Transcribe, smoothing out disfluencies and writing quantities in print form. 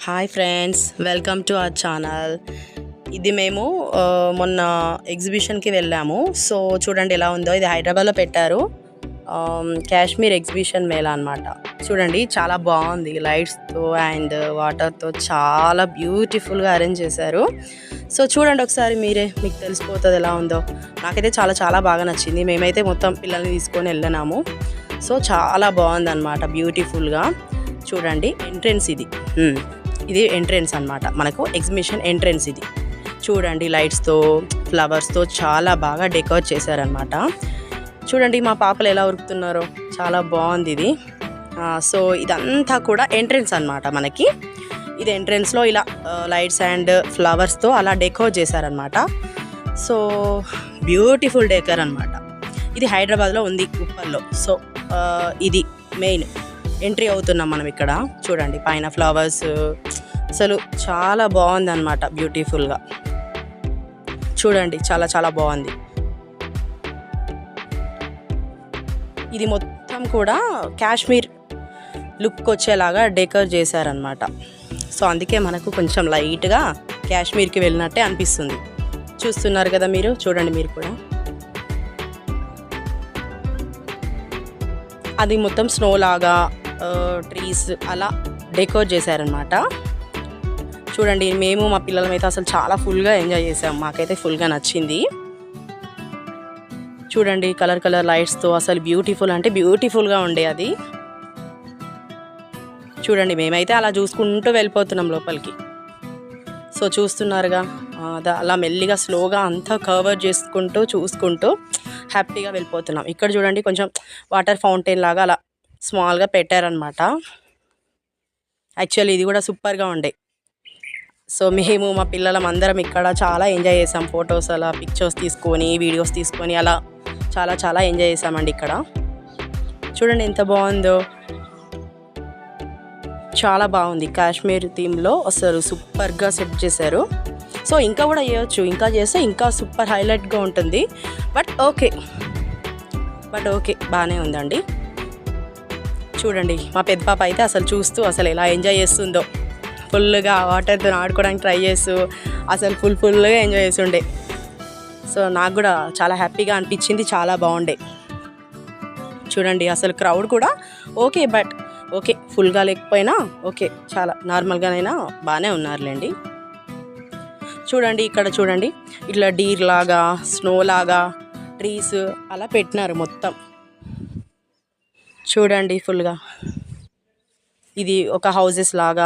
Hi friends, welcome to our channel. ఇది మేము మొన్న ఎగ్జిబిషన్కి వెళ్ళాము. సో చూడండి ఎలా ఉందో. ఇది హైదరాబాద్లో పెట్టారు. కాశ్మీర్ ఎగ్జిబిషన్ మేళా అనమాట. చూడండి చాలా బాగుంది. లైట్స్తో అండ్ వాటర్తో చాలా బ్యూటిఫుల్గా అరేంజ్ చేశారు. సో చూడండి ఒకసారి మీరే, మీకు తెలిసిపోతుంది ఎలా ఉందో. నాకైతే చాలా చాలా బాగా నచ్చింది. మేమైతే మొత్తం పిల్లల్ని తీసుకొని వెళ్ళినాము. సో చాలా బాగుందన్నమాట, బ్యూటిఫుల్గా. చూడండి ఎంట్రెన్స్ ఇది ఎంట్రెన్స్ అనమాట. మనకు ఎగ్జిబిషన్ ఎంట్రెన్స్ ఇది. చూడండి లైట్స్తో ఫ్లవర్స్తో చాలా బాగా డెకరేట్ చేశారనమాట. చూడండి మా పాపలు ఎలా ఉరుకుతున్నారో, చాలా బాగుంది ఇది. సో ఇదంతా కూడా ఎంట్రెన్స్ అనమాట మనకి. ఇది ఎంట్రెన్స్లో ఇలా లైట్స్ అండ్ ఫ్లవర్స్తో అలా డెకరేట్ చేశారనమాట. సో బ్యూటిఫుల్ డెకర్ అనమాట. ఇది హైదరాబాద్లో ఉంది, ఉప్పల్లో. సో ఇది మెయిన్ ఎంట్రీ అవుతున్నాం మనం ఇక్కడ. చూడండి పైన ఫ్లవర్స్, అసలు చాలా బాగుంది అనమాట, బ్యూటిఫుల్గా. చూడండి చాలా చాలా బాగుంది. ఇది మొత్తం కూడా కాశ్మీర్ లుక్ వచ్చేలాగా డెకర్ చేశారనమాట. సో అందుకే మనకు కొంచెం లైట్గా కాశ్మీర్కి వెళ్ళినట్టే అనిపిస్తుంది. చూస్తున్నారు కదా మీరు, చూడండి మీరు కూడా. అది మొత్తం స్నో లాగా, ట్రీస్ అలా డెకరేట్ చేశారనమాట. చూడండి మేము మా పిల్లలమైతే అసలు చాలా ఫుల్గా ఎంజాయ్ చేసాం. మాకైతే ఫుల్గా నచ్చింది. చూడండి కలర్ కలర్ లైట్స్తో అసలు బ్యూటిఫుల్ అంటే బ్యూటిఫుల్గా ఉండే అది. చూడండి మేమైతే అలా చూసుకుంటూ వెళ్ళిపోతున్నాం లోపలికి. సో చూస్తున్నారుగా, అలా మెల్లిగా స్లోగా అంతా కవర్ చేసుకుంటూ చూసుకుంటూ హ్యాపీగా వెళ్ళిపోతున్నాం. ఇక్కడ చూడండి కొంచెం వాటర్ ఫౌంటైన్ లాగా అలా స్మాల్గా పెట్టారనమాట. యాక్చువల్లీ ఇది కూడా సూపర్గా ఉండే. సో మేము మా పిల్లలం అందరం ఇక్కడ చాలా ఎంజాయ్ చేసాం. ఫొటోస్ అలా పిక్చర్స్ తీసుకొని, వీడియోస్ తీసుకొని అలా చాలా చాలా ఎంజాయ్ చేసామండి ఇక్కడ. చూడండి ఎంత బాగుందో, చాలా బాగుంది. కాశ్మీర్ థీమ్లో అసలు సూపర్గా సెట్ చేశారు. సో ఇంకా కూడా చేయొచ్చు, ఇంకా చేస్తే ఇంకా సూపర్ హైలైట్గా ఉంటుంది. బట్ ఓకే బాగానే ఉందండి. చూడండి మా పెద్ద పాప అయితే అసలు చూస్తూ అసలు ఎలా ఎంజాయ్ చేస్తుందో. ఫుల్గా వాటర్తో ఆడుకోవడానికి ట్రై చేస్తూ అసలు ఫుల్గా ఎంజాయ్ చేస్తుండే. సో నాకు కూడా చాలా హ్యాపీగా అనిపించింది, చాలా బాగుండే. చూడండి అసలు క్రౌడ్ కూడా ఓకే ఫుల్గా లేకపోయినా ఓకే, చాలా నార్మల్గానైనా బాగానే ఉన్నారులేండి. చూడండి ఇక్కడ చూడండి ఇట్లా డీర్ లాగా, స్నో లాగా, ట్రీస్ అలా పెట్టినారు మొత్తం. చూడండి ఫుల్గా ఇది ఒక హౌసెస్ లాగా